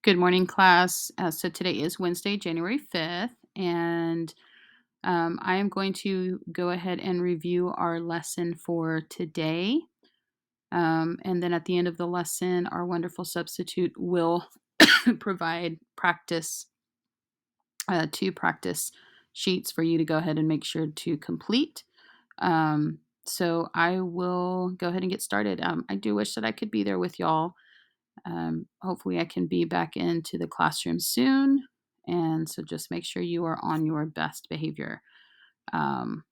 Good morning, class. So today is Wednesday, January 5th, and I am going to go ahead and review our lesson for today. And then at the end of the lesson, our wonderful substitute will provide two practice sheets for you to go ahead and make sure to complete. So I will go ahead and get started. I do wish that I could be there with y'all. Hopefully, I can be back into the classroom soon. And so just make sure you are on your best behavior. Um,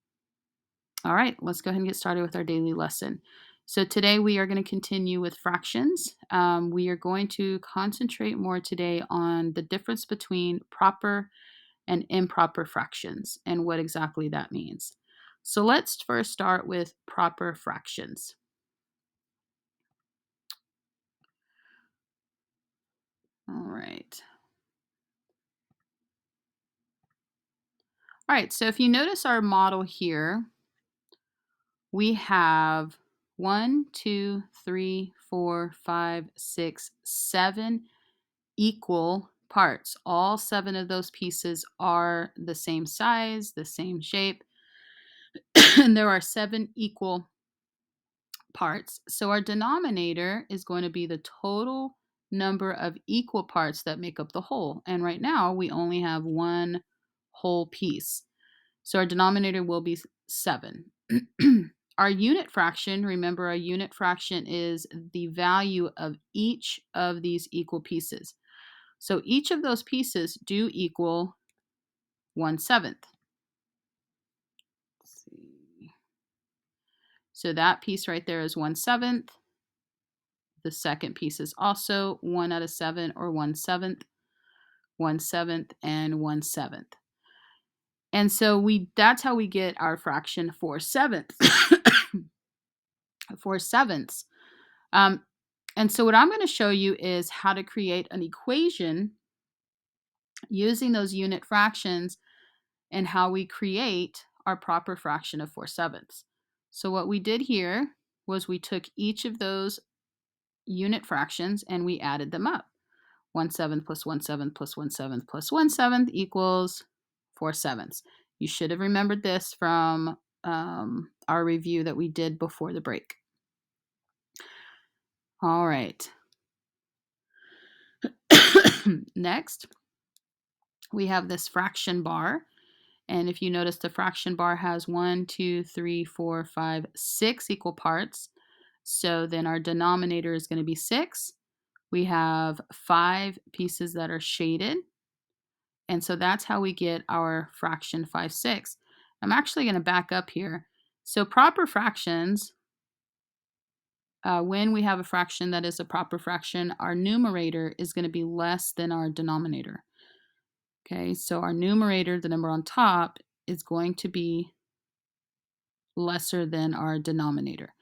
all right, let's go ahead and get started with our daily lesson. So today we are going to continue with fractions. We are going to concentrate more today on the difference between proper and improper fractions and what exactly that means. So let's first start with proper fractions. All right. All right, so if you notice our model here, we have 1, 2, 3, 4, 5, 6, 7 equal parts. All 7 of those pieces are the same size, the same shape, and there are 7 equal parts. So our denominator is going to be the total number of equal parts that make up the whole. And right now we only have one whole piece. So our denominator will be 7. Our unit fraction, remember our unit fraction is the value of each of these equal pieces. So each of those pieces do equal 1/7. Let's see. So that piece right there is 1/7. The second piece is also 1 out of 7 or 1/7, 1/7, and 1/7. And so that's how we get our fraction 4/7. 4/7. And so what I'm going to show you is how to create an equation using those unit fractions and how we create our proper fraction of 4/7. So what we did here was we took each of those unit fractions and we added them up. 1/7 plus 1/7 plus 1/7 plus 1/7 equals 4/7. You should have remembered this from our review that we did before the break. All right. Next, we have this fraction bar. And if you notice, the fraction bar has 1, 2, 3, 4, 5, 6 equal parts. So then our denominator is going to be 6. We have 5 pieces that are shaded. And so that's how we get our fraction 5/6. I'm actually going to back up here. So proper fractions, when we have a fraction that is a proper fraction, our numerator is going to be less than our denominator. Okay, so our numerator, the number on top, is going to be lesser than our denominator.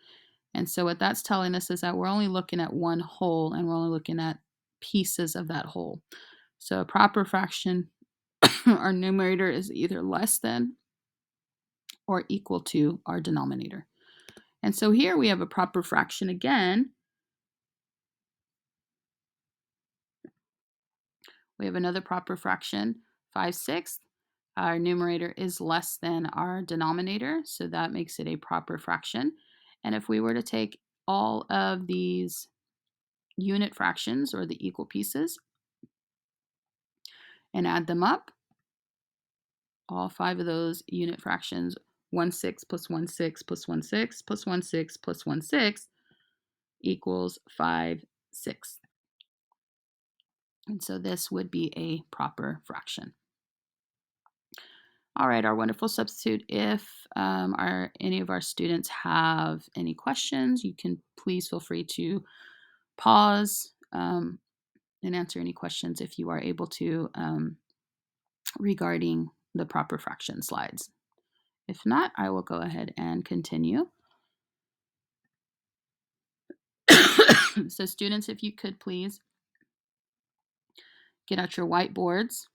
And so what that's telling us is that we're only looking at one whole and we're only looking at pieces of that whole. So a proper fraction, our numerator is either less than or equal to our denominator. And so here we have a proper fraction again. We have another proper fraction, 5/6. Our numerator is less than our denominator, so that makes it a proper fraction. And if we were to take all of these unit fractions or the equal pieces and add them up, all 5 of those unit fractions, 1/6 plus 1/6 plus 1/6 plus 1/6 plus 1/6 equals 5/6. And so this would be a proper fraction. All right, our wonderful substitute. If any of our students have any questions, you can please feel free to pause and answer any questions if you are able to regarding the proper fraction slides. If not, I will go ahead and continue. So students, if you could please get out your whiteboards.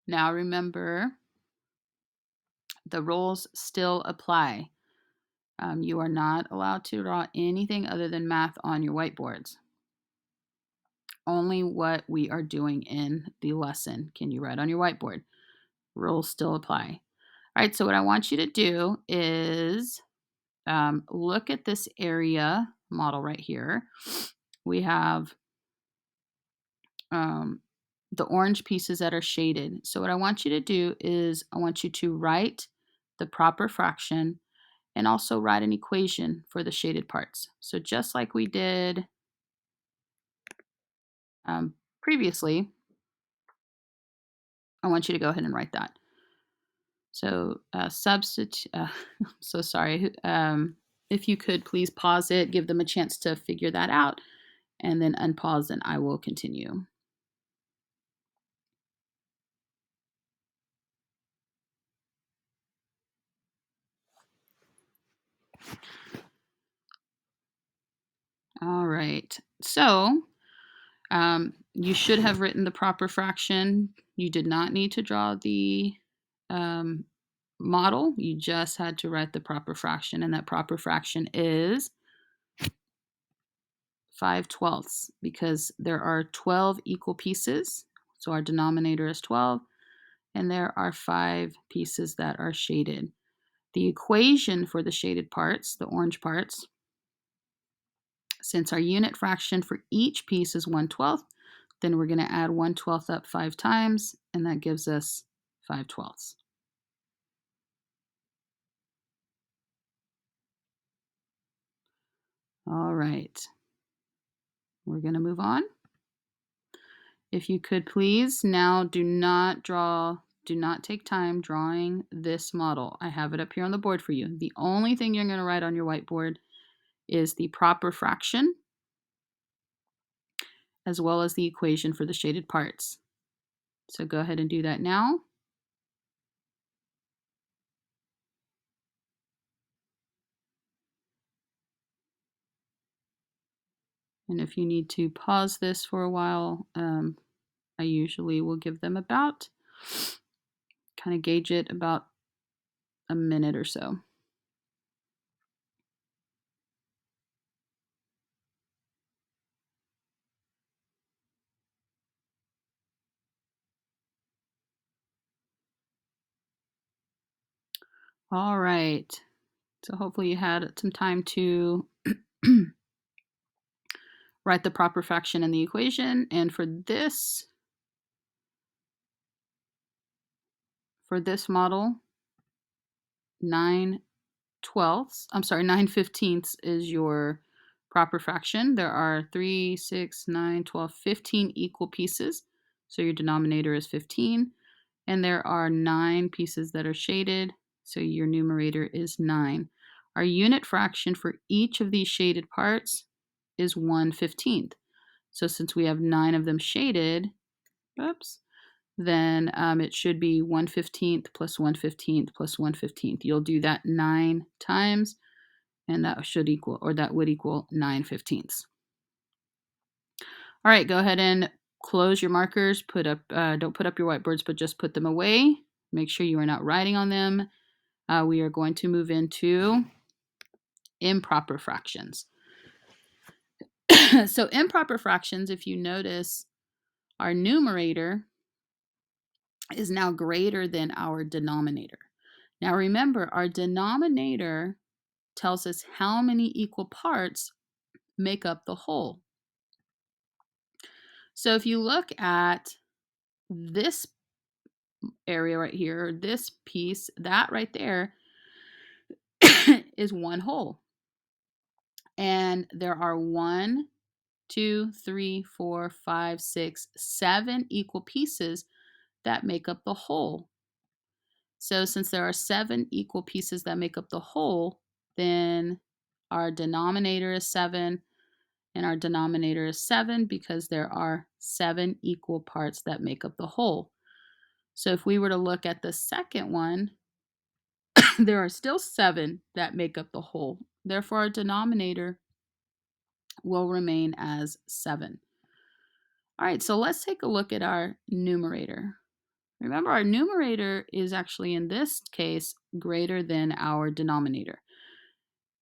Now remember, the rules still apply. You are not allowed to draw anything other than math on your whiteboards. Only what we are doing in the lesson can you write on your whiteboard. Rules still apply. All right, so what I want you to do is look at this area model right here. We have the orange pieces that are shaded. So what I want you to do is I want you to write the proper fraction and also write an equation for the shaded parts. So just like we did previously, I want you to go ahead and write that. So substitute, so sorry. If you could please pause it, give them a chance to figure that out, and then unpause and I will continue. All right, so you should have written the proper fraction. You did not need to draw the model. You just had to write the proper fraction, and that proper fraction is 5/12 because there are 12 equal pieces. So our denominator is 12, and there are 5 pieces that are shaded. The equation for the shaded parts, the orange parts, since our unit fraction for each piece is 1/12, then we're going to add 1/12 up 5 times, and that gives us 5/12. All right, we're going to move on. If you could please, now do not take time drawing this model. I have it up here on the board for you. The only thing you're going to write on your whiteboard is the proper fraction as well as the equation for the shaded parts. So go ahead and do that now. And if you need to pause this for a while, I usually will give them about, kind of gauge it about a minute or so. All right. So hopefully you had some time to write the proper fraction in the equation. And for this model, 9/15 is your proper fraction. There are 3, 6, 9, 12, 15 equal pieces. So your denominator is 15. And there are 9 pieces that are shaded. So your numerator is 9. Our unit fraction for each of these shaded parts is 1/15. So since we have 9 of them shaded, then it should be 1/15 plus 1/15 plus 1/15. You'll do that 9 times, and that would equal 9/15. All right, go ahead and close your markers. Don't put up your whiteboards, but just put them away. Make sure you are not writing on them. We are going to move into improper fractions. So improper fractions, if you notice, our numerator is now greater than our denominator. Now remember, our denominator tells us how many equal parts make up the whole. So if you look at this area right here, this piece, that right there is one whole. And there are 1, 2, 3, 4, 5, 6, 7 equal pieces that make up the whole. So since there are 7 equal pieces that make up the whole, then our denominator is 7 and our denominator is 7 because there are 7 equal parts that make up the whole. So if we were to look at the second one, there are still 7 that make up the whole. Therefore, our denominator will remain as 7. All right, so let's take a look at our numerator. Remember, our numerator is actually, in this case, greater than our denominator.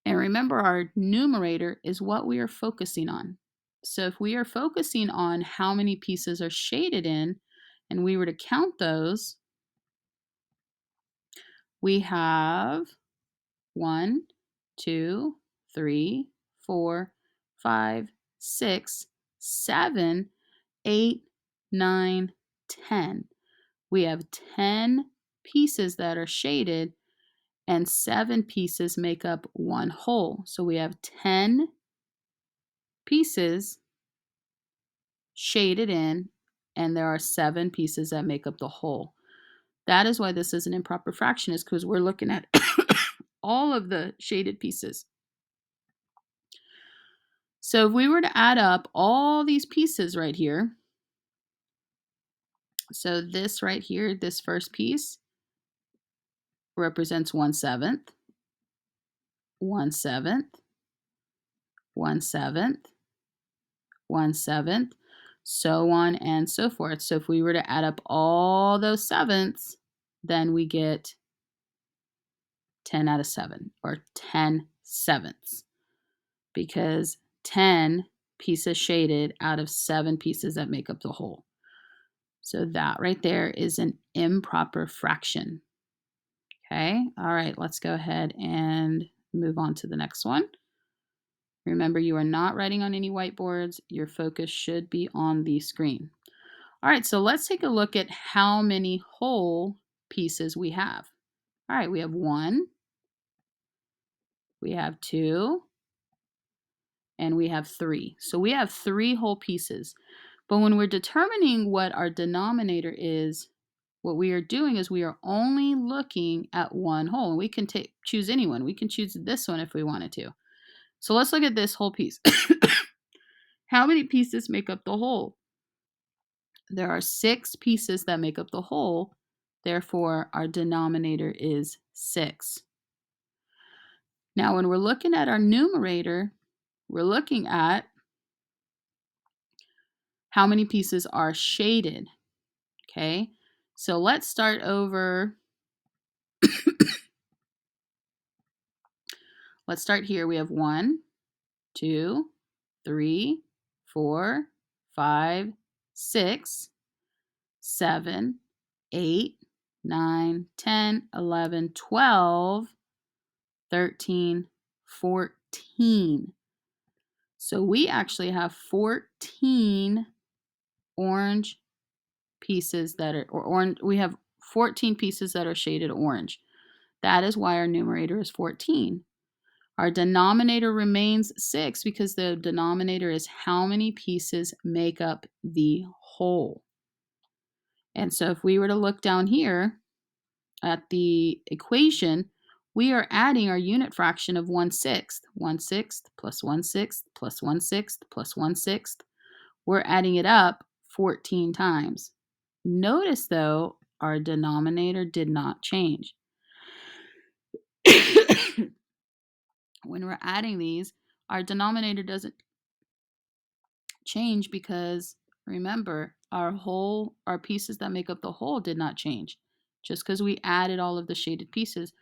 And remember, our numerator is what we are focusing on. So if we are focusing on how many pieces are shaded in, and we were to count those, we have 1, 2, 3, 4, 5, 6, 7, 8, 9, 10. We have 10 pieces that are shaded, and 7 pieces make up one whole. So we have 10 pieces shaded in, and there are 7 pieces that make up the whole. That is why this is an improper fraction, is because we're looking at all of the shaded pieces. So if we were to add up all these pieces right here, so this right here, this first piece represents 1/7, 1/7, 1/7, 1/7, so on and so forth. So if we were to add up all those sevenths, then we get 10 out of 7, or 10 sevenths, because 10 pieces shaded out of 7 pieces that make up the whole. So that right there is an improper fraction. Okay, all right, let's go ahead and move on to the next one. Remember, you are not writing on any whiteboards. Your focus should be on the screen. All right, so let's take a look at how many whole pieces we have. All right, we have 1, we have 2, and we have 3. So we have 3 whole pieces. But when we're determining what our denominator is, what we are doing is we are only looking at one whole. And we can choose any one. We can choose this one if we wanted to. So let's look at this whole piece. How many pieces make up the whole? There are 6 pieces that make up the whole. Therefore, our denominator is 6. Now, when we're looking at our numerator, we're looking at how many pieces are shaded. Okay, so let's start over. Let's start here. We have 1, 2, 3, 4, 5, 6, 7, 8, 9, 10, 11, 12, 13, 14. So we actually have 14 orange pieces that are, or orange, we have 14 pieces that are shaded orange. That is why our numerator is 14. Our denominator remains 6 because the denominator is how many pieces make up the whole. And so if we were to look down here at the equation, we are adding our unit fraction of 1/6. 1/6 plus 1/6 plus 1/6 plus 1/6. We're adding it up 14 times. Notice, though, our denominator did not change. When we're adding these, our denominator doesn't change because, remember, our pieces that make up the whole did not change. Just because we added all of the shaded pieces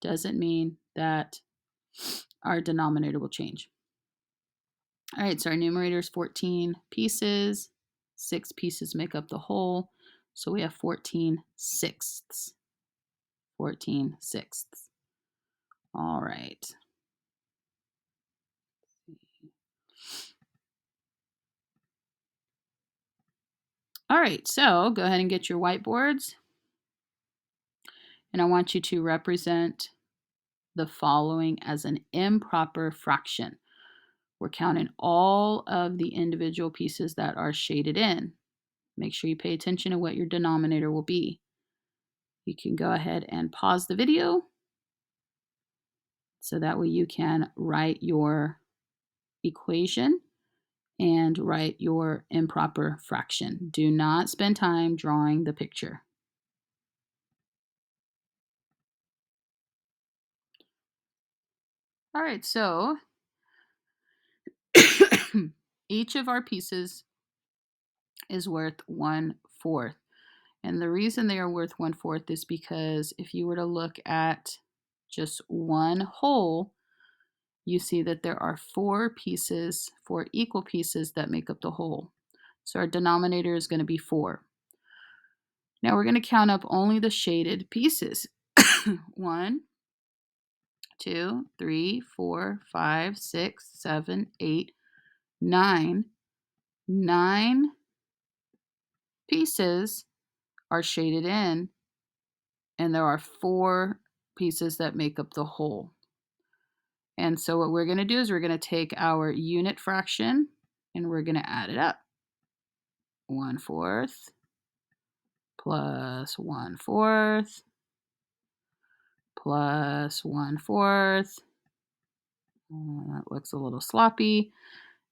doesn't mean that our denominator will change. All right, so our numerator is 14 pieces. 6 pieces make up the whole. So we have 14 sixths. 14 sixths. All right. All right, so go ahead and get your whiteboards. And I want you to represent the following as an improper fraction. We're counting all of the individual pieces that are shaded in. Make sure you pay attention to what your denominator will be. You can go ahead and pause the video so that way you can write your equation and write your improper fraction. Do not spend time drawing the picture. All right, so each of our pieces is worth 1/4. And the reason they are worth 1/4 is because if you were to look at just one whole, you see that there are 4 equal pieces that make up the whole. So our denominator is going to be 4. Now we're going to count up only the shaded pieces. 1, 2, 3, 4, 5, 6, 7, 8, 9. 9 pieces are shaded in, and there are 4 pieces that make up the whole. And so what we're going to do is we're going to take our unit fraction and we're going to add it up. 1/4 plus 1/4 plus 1/4. That looks a little sloppy.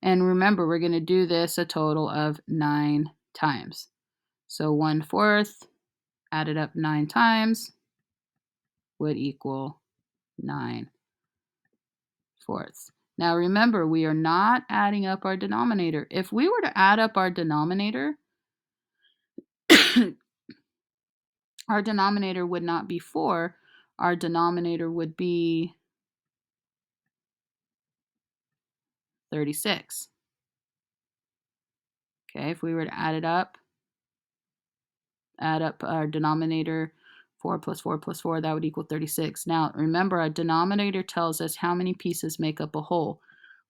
And remember, we're going to do this a total of 9 times. So 1/4 added up 9 times would equal 9/4. Now remember, we are not adding up our denominator. If we were to add up our denominator, our denominator would not be 4. Our denominator would be 36. Okay, if we were to add up our denominator, 4 plus 4 plus 4, that would equal 36. Now, remember, our denominator tells us how many pieces make up a whole.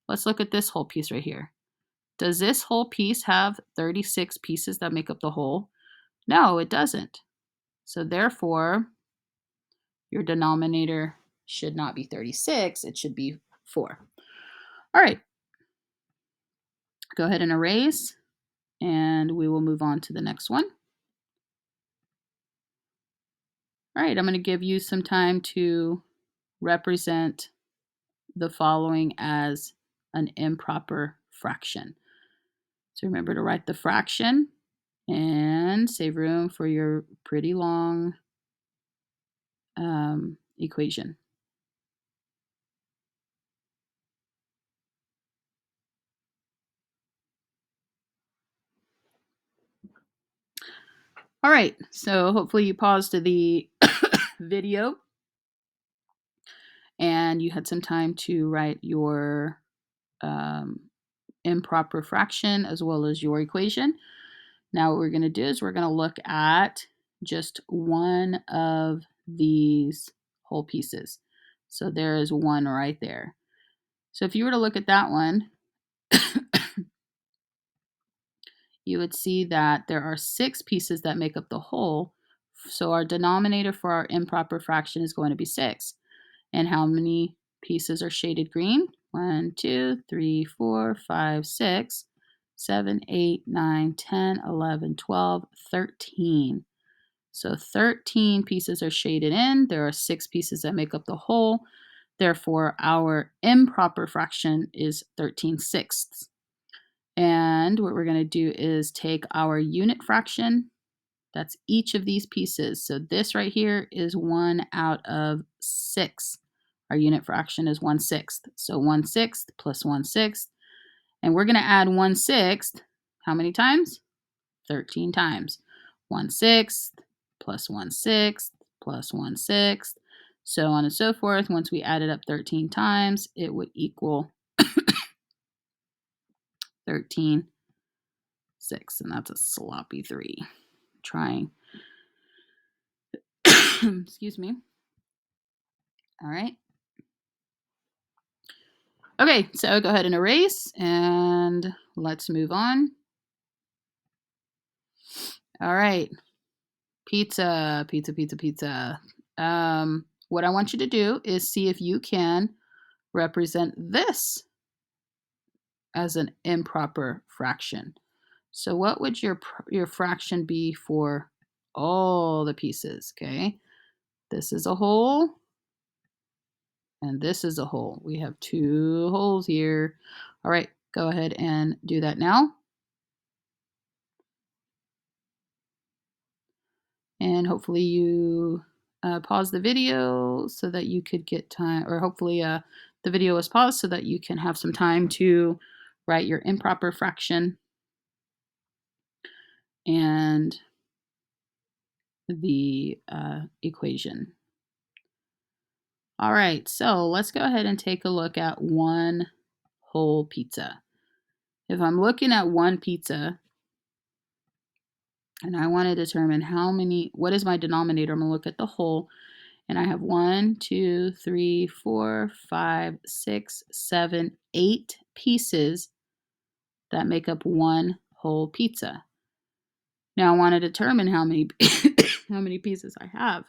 Let's look at this whole piece right here. Does this whole piece have 36 pieces that make up the whole? No, it doesn't. So therefore, your denominator should not be 36, it should be 4. All right, go ahead and erase, and we will move on to the next one. All right, I'm going to give you some time to represent the following as an improper fraction. So remember to write the fraction and save room for your pretty long equation. All right, so hopefully you paused the video and you had some time to write your improper fraction as well as your equation. Now what we're going to do is we're going to look at just one of these whole pieces. So there is one right there. So if you were to look at that one, you would see that there are 6 pieces that make up the whole. So our denominator for our improper fraction is going to be 6. And how many pieces are shaded green? 1, 2, 3, 4, 5, 6, 7, 8, 9, 10, 11, 12, 13. So 13 pieces are shaded in. There are 6 pieces that make up the whole. Therefore, our improper fraction is 13/6. And what we're going to do is take our unit fraction. That's each of these pieces. So this right here is 1 out of 6. Our unit fraction is 1/6. So 1/6 plus 1/6. And we're going to add 1/6 how many times? 13 times. 1/6 plus 1/6 plus 1/6, so on and so forth. Once we add it up 13 times, it would equal 13/6, and that's a sloppy 3. Trying. Excuse me. All right. Okay, so go ahead and erase, and let's move on. All right. Pizza, pizza, pizza, pizza. What I want you to do is see if you can represent this as an improper fraction. So what would your fraction be for all the pieces, okay? This is a whole, and this is a whole. We have 2 wholes here. All right, go ahead and do that now. And hopefully you pause the video so that you could get time, or hopefully the video is paused so that you can have some time to write your improper fraction. And the equation. All right, so let's go ahead and take a look at one whole pizza. If I'm looking at one pizza and I want to determine what is my denominator, I'm going to look at the whole. And I have 1, 2, 3, 4, 5, 6, 7, 8 pieces that make up one whole pizza. Now I want to determine how many how many pieces I have.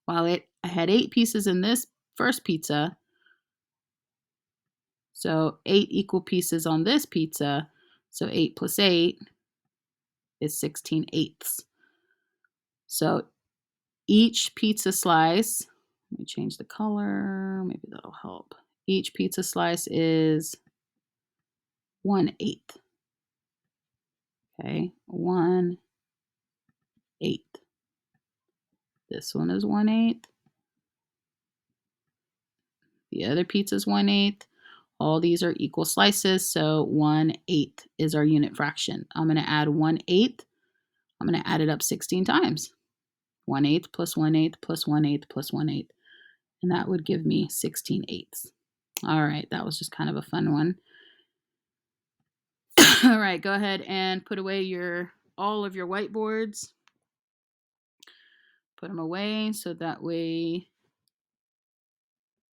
Well, I had 8 pieces in this first pizza, so 8 equal pieces on this pizza. So 8 plus 8 is 16/8. So each pizza slice, let me change the color, maybe that'll help. Each pizza slice is 1/8. Okay, 1/8. This one is 1/8. The other pizza is 1/8. All these are equal slices, so 1/8 is our unit fraction. I'm going to add 1/8. I'm going to add it up 16 times. 1/8 plus 1/8 plus 1/8 plus 1/8. And that would give me 16/8. All right, that was just kind of a fun one. All right, go ahead and put away all of your whiteboards. Put them away so that way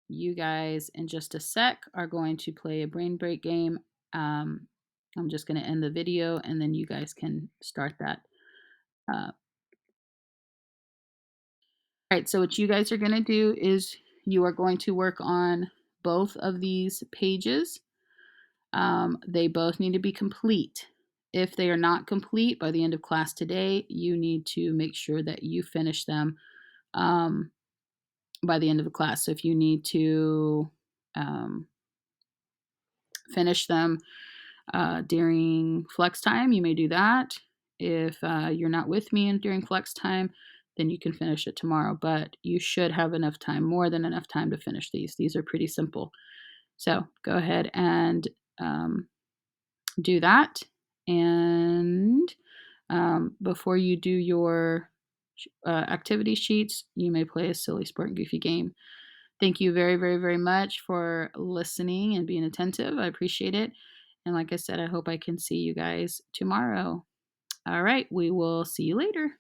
you guys in just a sec are going to play a brain break game. I'm just going to end the video and then you guys can start that. All right, so what you guys are going to do is you are going to work on both of these pages. They both need to be complete. If they are not complete by the end of class today, you need to make sure that you finish them by the end of the class. So if you need to finish them during flex time, you may do that. If you're not with me during flex time, then you can finish it tomorrow. But you should have enough time, more than enough time to finish these. These are pretty simple. So go ahead and do that. And before you do your activity sheets, you may play a silly, sport, and goofy game. Thank you very, very, very much for listening and being attentive. I appreciate it. And like I said, I hope I can see you guys tomorrow. All right, we will see you later.